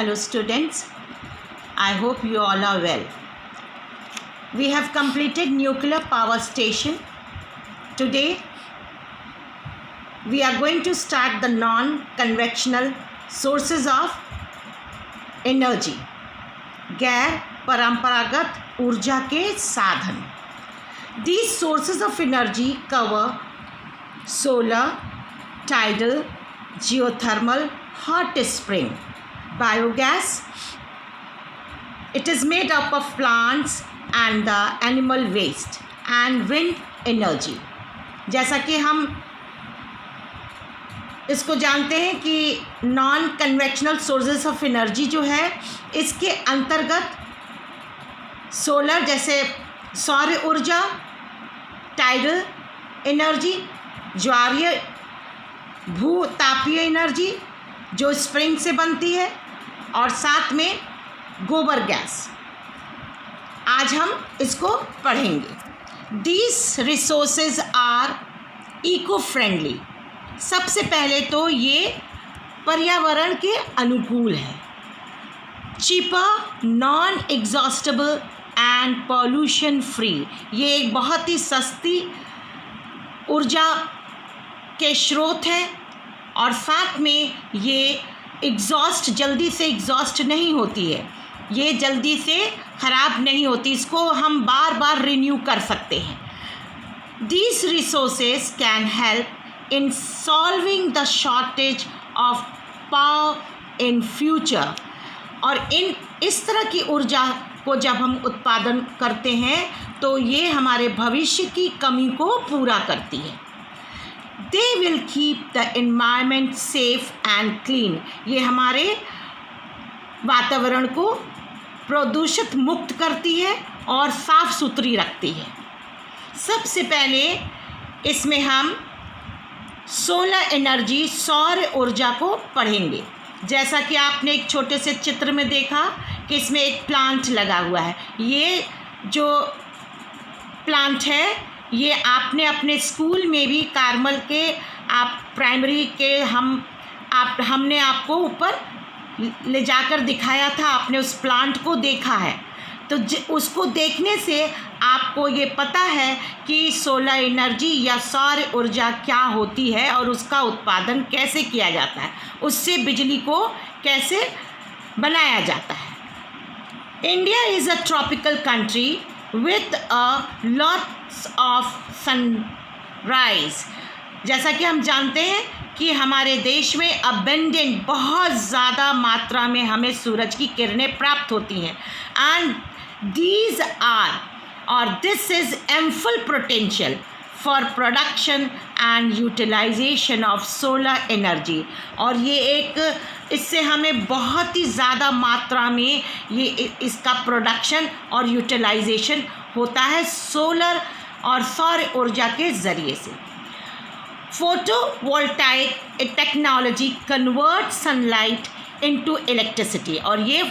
Hello students, I hope you all are well. We have completed nuclear power station. Today we are going to start the non-conventional sources of energy, गैर परंपरागत ऊर्जा के साधन. These sources of energy cover solar, tidal, geothermal, hot spring, biogas. It is made up of plants and the animal waste and wind energy. जैसा कि हम इसको जानते हैं कि non convectional sources of energy जो है इसके अंतर्गत सोलर जैसे सौर ऊर्जा, टाइडल एनर्जी, ज्वारीय भूतापीय एनर्जी जो स्प्रिंग से बनती है और साथ में गोबर गैस. आज हम इसको पढ़ेंगे. These resources are eco-friendly. सबसे पहले तो ये पर्यावरण के अनुकूल है. cheaper, non-exhaustible and pollution free. ये एक बहुत ही सस्ती ऊर्जा के स्रोत है और साथ में ये जल्दी से एग्जॉस्ट नहीं होती है. ये जल्दी से ख़राब नहीं होती, इसको हम बार बार रिन्यू कर सकते हैं. These resources can help in solving the shortage of power in future. और इस तरह की ऊर्जा को जब हम उत्पादन करते हैं तो ये हमारे भविष्य की कमी को पूरा करती है. They will keep the environment safe and clean. ये हमारे वातावरण को प्रदूषित मुक्त करती है और साफ सुथरी रखती है. सबसे पहले इसमें हम सोलर एनर्जी, सौर ऊर्जा को पढ़ेंगे. जैसा कि आपने एक छोटे से चित्र में देखा कि इसमें एक प्लांट लगा हुआ है. ये जो प्लांट है ये आपने अपने स्कूल में भी कार्मल के आप प्राइमरी के हमने आपको ऊपर ले जाकर दिखाया था. आपने उस प्लांट को देखा है तो उसको देखने से आपको ये पता है कि सोलर एनर्जी या सौर ऊर्जा क्या होती है और उसका उत्पादन कैसे किया जाता है, उससे बिजली को कैसे बनाया जाता है. India is a tropical country with lots of sunrise. जैसा कि हम जानते हैं कि हमारे देश में अबेंडेंट बहुत ज़्यादा मात्रा में हमें सूरज की किरणें प्राप्त होती हैं. And these are or this is ample potential for production and utilization of solar energy. और ये इससे हमें बहुत ही ज़्यादा मात्रा में ये इसका प्रोडक्शन और यूटिलाइजेशन होता है सोलर और सौर ऊर्जा के ज़रिए से. Photovoltaic technology convert sunlight into electricity. और ये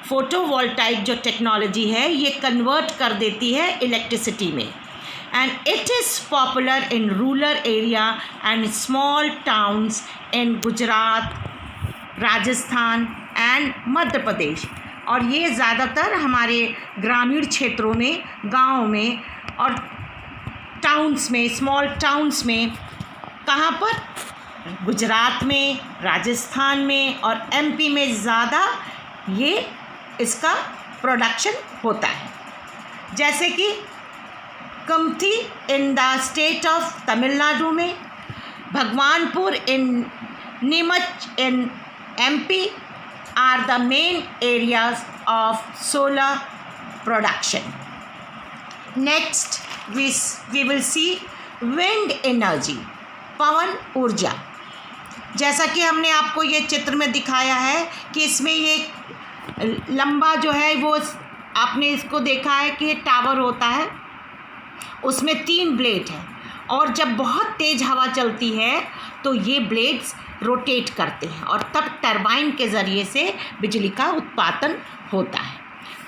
फोटोवोल्टाइक जो टेक्नोलॉजी है ये कन्वर्ट कर देती है इलेक्ट्रिसिटी में. And it is popular in rural area and small towns in Gujarat, Rajasthan and Madhya Pradesh. और ये ज़्यादातर हमारे ग्रामीण क्षेत्रों में, गाँव में और टाउन्स में, स्मॉल टाउन्स में, कहाँ पर, गुजरात में, राजस्थान में और एमपी में ज़्यादा ये इसका प्रोडक्शन होता है. जैसे कि Kamuthi in the state of Tamil Nadu में, भगवानपुर इन नीमच इन MP are the main areas of solar production. Next we will see wind energy, पवन ऊर्जा. जैसा कि हमने आपको ये चित्र में दिखाया है कि इसमें ये लंबा जो है वो आपने इसको देखा है कि टावर होता है, उसमें 3 ब्लेड हैं और जब बहुत तेज़ हवा चलती है तो ये ब्लेड्स रोटेट करते हैं और तब टरबाइन के ज़रिए से बिजली का उत्पादन होता है.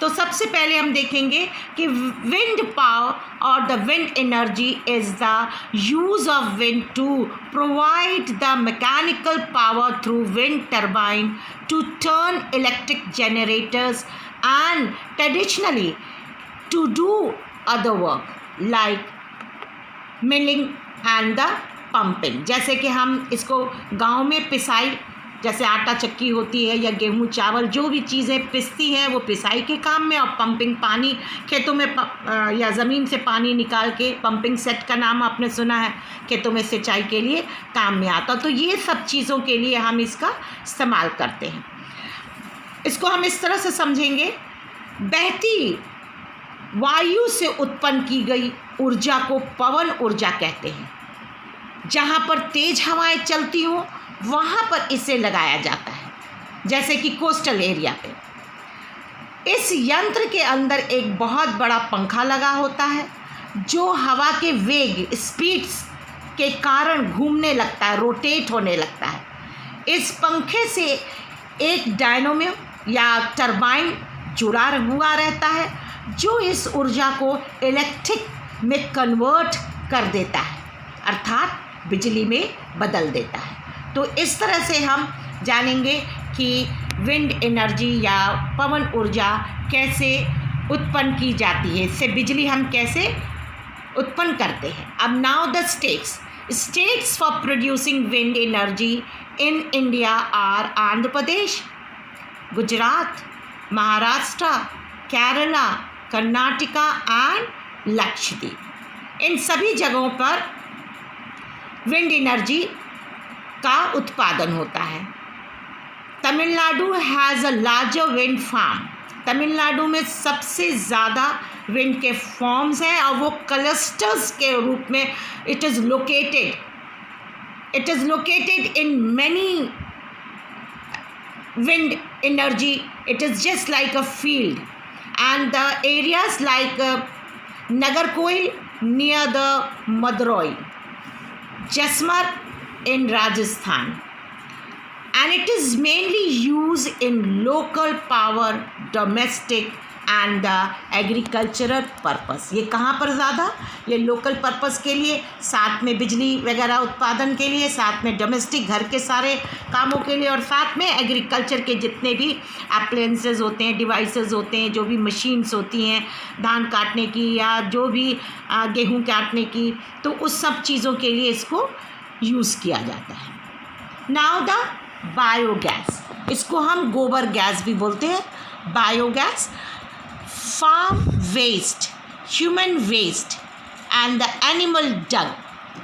तो सबसे पहले हम देखेंगे कि विंड पावर और the wind energy is the use of wind to provide the mechanical power through wind turbine to turn electric generators and traditionally to do other work like milling and the pumping. जैसे कि हम इसको गांव में पिसाई, जैसे आटा चक्की होती है या गेहूं चावल जो भी चीज़ें पिसती हैं वो पिसाई के काम में, और पंपिंग पानी खेतों में या ज़मीन से पानी निकाल के, पंपिंग सेट का नाम आपने सुना है, खेतों में सिंचाई के लिए काम में आता। तो ये सब चीज़ों के लिए हम इसका इस्तेमाल करते हैं। इसको हम इस तरह से समझेंगे, बहती वायु से उत्पन्न की गई ऊर्जा को पवन ऊर्जा कहते हैं। जहाँ पर तेज़ हवाएं चलती हों वहाँ पर इसे लगाया जाता है, जैसे कि कोस्टल एरिया पे। इस यंत्र के अंदर एक बहुत बड़ा पंखा लगा होता है जो हवा के वेग, स्पीड्स के कारण घूमने लगता है, रोटेट होने लगता है। इस पंखे से एक डायनामो या टरबाइन जुड़ा हुआ रहता है जो इस ऊर्जा को इलेक्ट्रिक में कन्वर्ट कर देता है, अर्थात बिजली में बदल देता है। तो इस तरह से हम जानेंगे कि विंड एनर्जी या पवन ऊर्जा कैसे उत्पन्न की जाती है, इससे बिजली हम कैसे उत्पन्न करते हैं। अब now the states for producing wind energy in India are Andhra Pradesh, Gujarat, Maharashtra, Kerala, Karnataka and Lakshadweep. इन सभी जगहों पर विंड एनर्जी का उत्पादन होता है। Tamil Nadu has a larger wind farm. Tamil Nadu में सबसे ज़्यादा विंड के फॉर्म्स हैं और वो क्लस्टर्स के रूप में it is located in many wind energy. It is just like a field, and the areas like Nagarkoil near the Madurai, Jasmar in Rajasthan, and it is mainly used in local power, domestic and the agricultural purpose. ये कहाँ पर ज़्यादा, ये local purpose के लिए, साथ में बिजली वगैरह उत्पादन के लिए, साथ में डोमेस्टिक घर के सारे कामों के लिए, और साथ में एग्रीकल्चर के जितने भी अप्लायंसेस होते हैं, डिवाइसेस होते हैं, जो भी मशीन्स होती हैं धान काटने की या जो भी गेहूँ काटने की, तो उस सब चीज़ों के लिए इसको यूज़ किया जाता है। नाउ द बायोगैस, इसको हम गोबर गैस भी बोलते हैं। Biogas, farm waste, human waste and the animal dung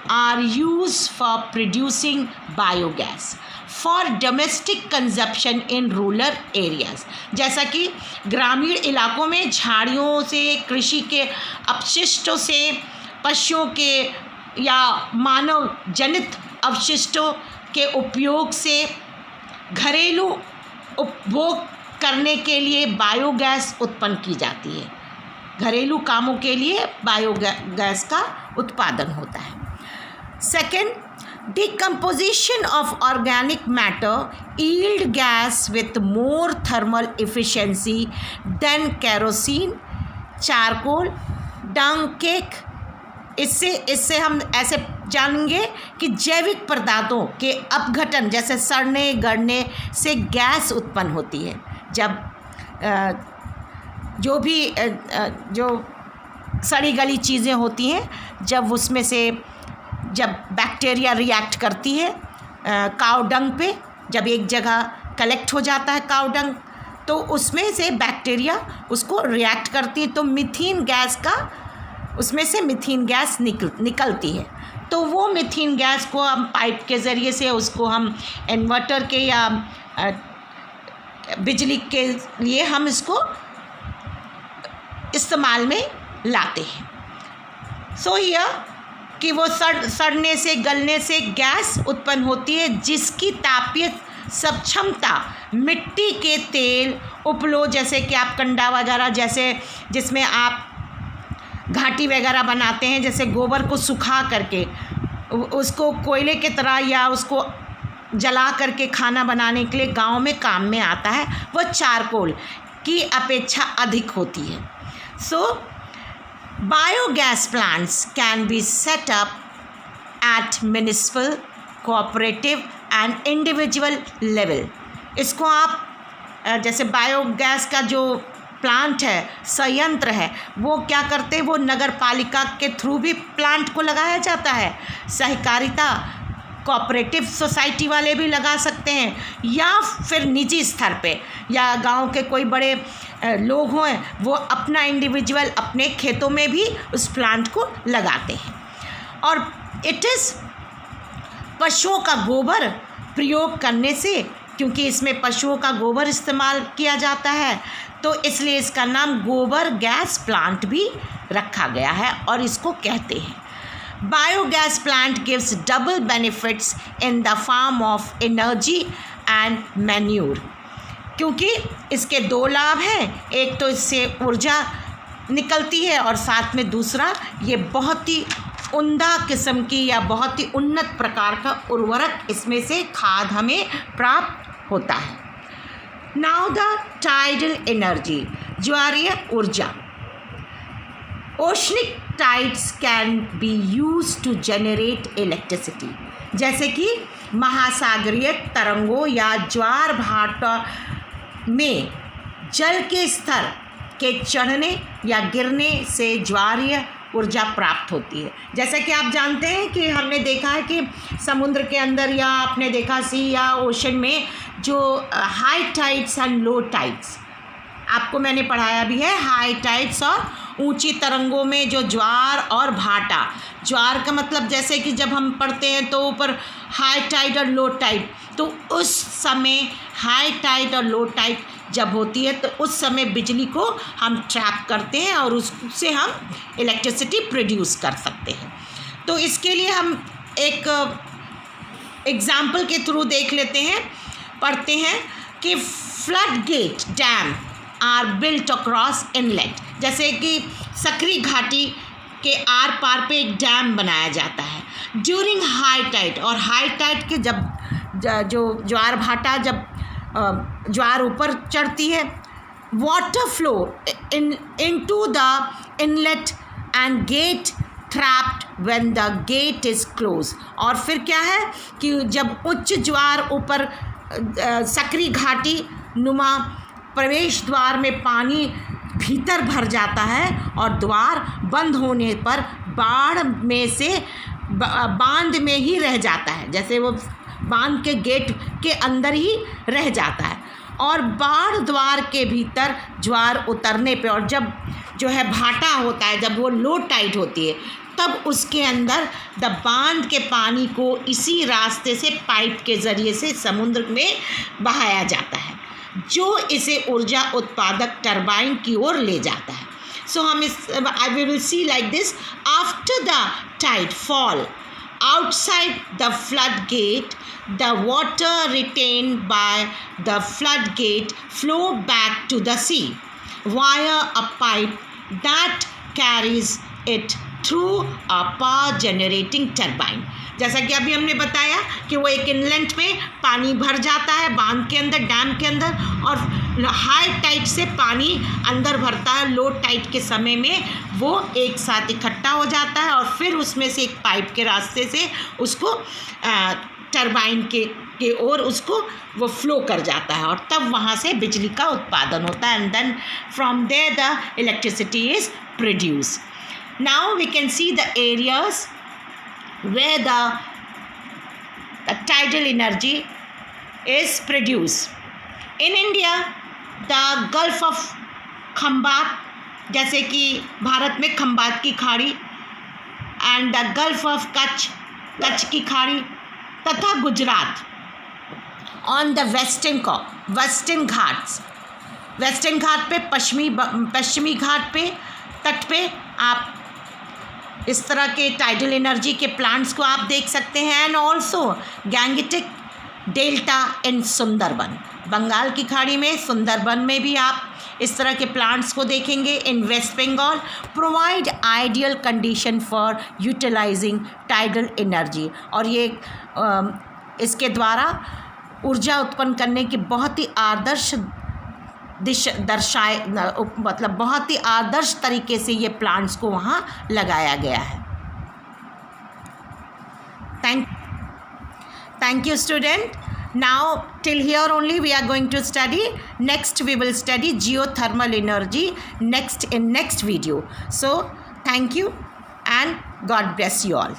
are used for producing biogas for domestic consumption in rural areas. जैसा कि ग्रामीण इलाकों में झाड़ियों से, कृषि के अपशिष्टों से, पशुओं के या मानव जनित अवशिष्टों के उपयोग से घरेलू उपभोग करने के लिए बायोगैस उत्पन्न की जाती है। घरेलू कामों के लिए बायोगैस का उत्पादन होता है। Second, decomposition of organic matter yield gas with more thermal efficiency than kerosene, charcoal, dung cake. इससे हम ऐसे जानेंगे कि जैविक पदार्थों के अपघटन जैसे सड़ने गड़ने से गैस उत्पन्न होती है। जब जो सड़ी गली चीज़ें होती हैं, जब उसमें से जब बैक्टीरिया रिएक्ट करती है काऊ डंग पे, जब एक जगह कलेक्ट हो जाता है काऊ डंग, तो उसमें से बैक्टीरिया उसको रिएक्ट करती है, तो मीथेन गैस का, उसमें से मीथेन गैस निकलती है। तो वो मीथेन गैस को हम पाइप के ज़रिए से उसको हम इन्वर्टर के या बिजली के लिए हम इसको इस्तेमाल में लाते हैं। सो हियर कि वो सड़ने से गलने से गैस उत्पन्न होती है जिसकी तापीय सक्षमता मिट्टी के तेल उपलो, जैसे कि आप कंडा वगैरह, जैसे जिसमें आप घाटी वगैरह बनाते हैं, जैसे गोबर को सुखा करके उसको कोयले की तरह या उसको जला करके खाना बनाने के लिए गांव में काम में आता है। वह चारकोल की अपेक्षा अधिक होती है। So biogas plants can be set up at municipal, cooperative and individual level. इसको आप जैसे बायोगैस का जो प्लांट है, संयंत्र है, वो क्या करते हैं, वो नगर पालिका के थ्रू भी प्लांट को लगाया जाता है। सहकारिता, कोऑपरेटिव सोसाइटी वाले भी लगा सकते हैं, या फिर निजी स्तर पे, या गांव के कोई बड़े लोग हों, वो अपना इंडिविजुअल अपने खेतों में भी उस प्लांट को लगाते हैं। और इट इज़ पशुओं का गोबर प्रयोग करने से, क्योंकि इसमें पशुओं का गोबर इस्तेमाल किया जाता है, तो इसलिए इसका नाम गोबर गैस प्लांट भी रखा गया है और इसको कहते हैं। Biogas plant gives double benefits in the form of energy and manure, क्योंकि इसके दो लाभ हैं। एक तो इससे ऊर्जा निकलती है और साथ में दूसरा, ये बहुत ही उम्दा किस्म की या बहुत ही उन्नत प्रकार का उर्वरक इसमें से खाद हमें प्राप्त होता है। नाउ द टाइडल एनर्जी, ज्वारीय ऊर्जा। Oceanic tides can be use to generate electricity, जैसे कि महासागरीय तरंगों या ज्वार भाटा में जल के स्तर के चढ़ने या गिरने से ज्वारीय ऊर्जा प्राप्त होती है। जैसा कि आप जानते हैं कि हमने देखा है कि समुद्र के अंदर, या आपने देखा सी या ओशन में जो high tides and low tides, आपको मैंने पढ़ाया भी है। हाई टाइड्स और ऊंची तरंगों में जो ज्वार और भाटा, ज्वार का मतलब जैसे कि जब हम पढ़ते हैं तो ऊपर हाई टाइड और लो टाइड, तो उस समय हाई टाइड और लो टाइड जब होती है तो उस समय बिजली को हम ट्रैप करते हैं और उससे हम इलेक्ट्रिसिटी प्रोड्यूस कर सकते हैं। तो इसके लिए हम एक एग्जाम्पल के थ्रू देख लेते हैं, पढ़ते हैं कि flood gate dam are built across inlet, जैसे कि सकरी घाटी के आर पार पे एक डैम बनाया जाता है ड्यूरिंग हाई टाइड। और हाई टाइड के जब जो ज्वार भाटा, जब ज्वार ऊपर चढ़ती है, water flow into the inlet and get trapped when the gate is close. और फिर क्या है कि जब उच्च ज्वार ऊपर सकरी घाटी नुमा प्रवेश द्वार में पानी भीतर भर जाता है और द्वार बंद होने पर बाढ़ में से बांध में ही रह जाता है, जैसे वो बांध के गेट के अंदर ही रह जाता है। और बाढ़ द्वार के भीतर ज्वार उतरने पे, और जब जो है भाटा होता है, जब वो लो टाइड होती है, तब उसके अंदर बांध के पानी को इसी रास्ते से पाइप के ज़रिए से समुद्र में बहाया जाता है, जो इसे ऊर्जा उत्पादक टरबाइन की ओर ले जाता है। सो हम इस we will see like this, after the tide fall outside the floodgate, the water retained by the floodgate flow back to the sea via a pipe that carries it through a power generating turbine। जैसा कि अभी हमने बताया कि वो एक inlet में पानी भर जाता है बांध के अंदर, डैम के अंदर, और हाई टाइड से पानी अंदर भरता है, लो टाइड के समय में वो एक साथ इकट्ठा हो जाता है और फिर उसमें से एक पाइप के रास्ते से उसको टरबाइन के ओर उसको वो फ्लो कर जाता है, और तब वहाँ से बिजली का उत्पादन होता है, and then from there the electricity is produce. Now we can see the areas where the tidal energy is produced. In India, the Gulf of Khambhat, जैसे कि भारत में खंबात की खाड़ी, and the Gulf of Kutch, Kutch की खाड़ी, तथा Gujarat on the Western Ghats, Western Ghat पे, पश्चिमी घाट पे, तट पे आप इस तरह के टाइडल एनर्जी के प्लांट्स को आप देख सकते हैं। And also Gangetic delta in Sundarban, Bengal की खाड़ी में, सुंदरबन में भी आप इस तरह के प्लांट्स को देखेंगे। In West Bengal provide ideal condition for utilising tidal energy, और ये इसके द्वारा ऊर्जा उत्पन्न करने की बहुत ही आदर्श दर्शाए, मतलब बहुत ही आदर्श तरीके से ये प्लांट्स को वहाँ लगाया गया है। Thank you student. Now till here only we are going to study. Next we will study geothermal energy in next video. So thank you and God bless you all.